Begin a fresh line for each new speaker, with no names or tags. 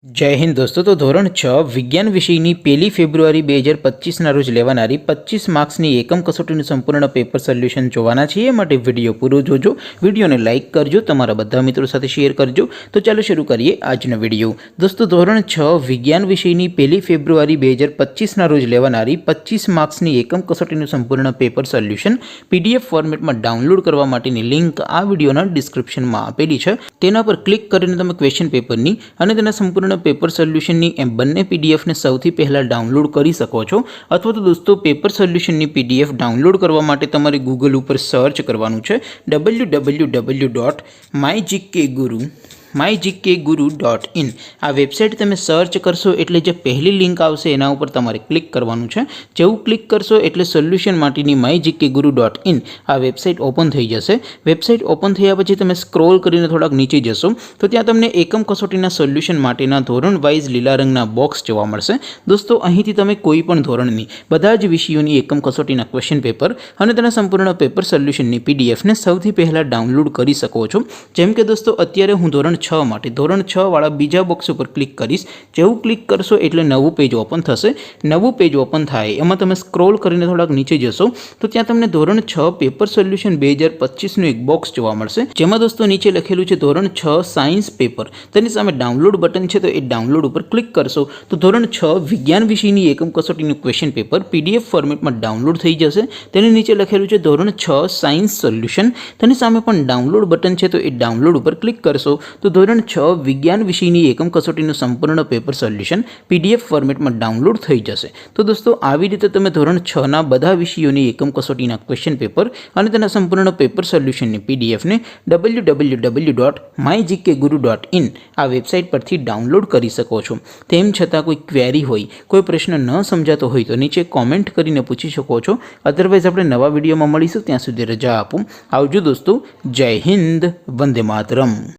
जय हिंद दोस्तों। तो धोरण 6 विज्ञान विषयની 1 ફેબ્રુઆરી 2025ના રોજ લેવાનારી 25 માર્ક્સની એકમ કસોટીનું સંપૂર્ણ પેપર સોલ્યુશન જોવાના છીએ। માટે વિડીયો પૂરો જોજો, વિડીયોને લાઇક કરજો, તમારા બધા મિત્રો સાથે શેર કરજો। તો ચાલો શરૂ કરીએ આજનો વિડીયો। દોસ્તો ધોરણ 6 વિજ્ઞાન વિષયની 1 ફેબ્રુઆરી 2025ના રોજ લેવાનારી 25 માર્ક્સની એકમ કસોટીનું સંપૂર્ણ પેપર સોલ્યુશન પીડીએફ ફોર્મેટમાં ડાઉનલોડ કરવા માટેની લિંક આ વિડીયોના ડિસ્ક્રિપ્શનમાં આપેલી છે। તેના પર ક્લિક કરીને તમે ક્વેશ્ચન પેપરની અને તેના સંપૂર્ણ पेपर सोल्यूशन एम बने पीडीएफ ने सौथी पहला डाउनलॉड करी सको छो। अथवा तो दोस्तों पेपर सोल्यूशन पीडीएफ डाउनलॉड करवा माटे तमारे गूगल पर सर्च करवानुं छे www.mygkguru.in। आ वेबसाइट तमे सर्च करशो एटले जे पहली लिंक आवशे एना उपर तमारे क्लिक करवानुं छे। जेवुं क्लिक करशो एटले सोल्यूशन माटेनी mygkguru.in आ वेबसाइट ओपन थई जशे। वेबसाइट ओपन थया पछी तमे स्क्रॉल करीने थोड़ाक नीचे जशो तो त्यां तमने एकम कसोटीना सोल्यूशन माटेना धोरण वाइज लीला रंगना बॉक्स जोवा मळशे। दोस्तों અહીંથી તમે કોઈ પણ ધોરણની બધા જ વિષયોની એકમ કસોટીના ક્વેશ્ચન પેપર અને તેના સંપૂર્ણ પેપર સોલ્યુશનની પીડીએફ ને સૌથી પહેલા ડાઉનલોડ કરી શકો છો। જેમ કે દોસ્તો અત્યારે હું ધોરણ 6 માટે ધોરણ 6 વાળા બીજા બોક્સ ઉપર ક્લિક કરીશ। જેવું ક્લિક કરશો એટલે નવું પેજ ઓપન થશે। નવું પેજ ઓપન થાય એમાં તમે સ્ક્રોલ કરીને થોડાક નીચે જશો તો ત્યાં તમને ધોરણ 6 પેપર સોલ્યુશન 2025 નું એક બોક્સ જોવા મળશે। જેમાં દોસ્તો નીચે લખેલું છે ધોરણ 6 સાયન્સ પેપર। તેની સામે ડાઉનલોડ બટન છે तो ए डाउनलॉड पर क्लिक करशो तो धोरण 6 विज्ञान विषयनी एकम कसोटीનું क्वेश्चन पेपर पीडीएफ फॉर्मेट में डाउनलॉड थई जशे। तेनी नीचे लखेलुं छे धोरण 6 सायन्स सोल्यूशन। तेनी सामे पण डाउनलॉड बटन छे तो ए डाउनलॉड पर क्लिक करशो तो धोरण 6 विज्ञान विषयनी एकम कसोटीનું संपूर्ण पेपर सोल्यूशन पीडीएफ फॉर्मेट में डाउनलॉड थई जशे। तो दोस्तों આવી રીતે તમે ધોરણ 6 ના બધા વિષયોની એકમ કસોટીના ક્વેશ્ચન પેપર અને તેના સંપૂર્ણ પેપર સોલ્યુશનની પીડીએફ ને www.mygkguru.in આ વેબસાઇટ પરથી डाउनलॉड કરી શકો છો। તેમ છતાં કોઈ ક્વેરી હોય, કોઈ પ્રશ્ન ન સમજાતો હોય તો નીચે કોમેન્ટ કરીને પૂછી શકો છો। અધરવાઇઝ આપણે નવા વિડીયોમાં મળીશું, ત્યાં સુધી રજા આપો। આવજો દોસ્તો, જય હિન્દ, વંદે માતરમ।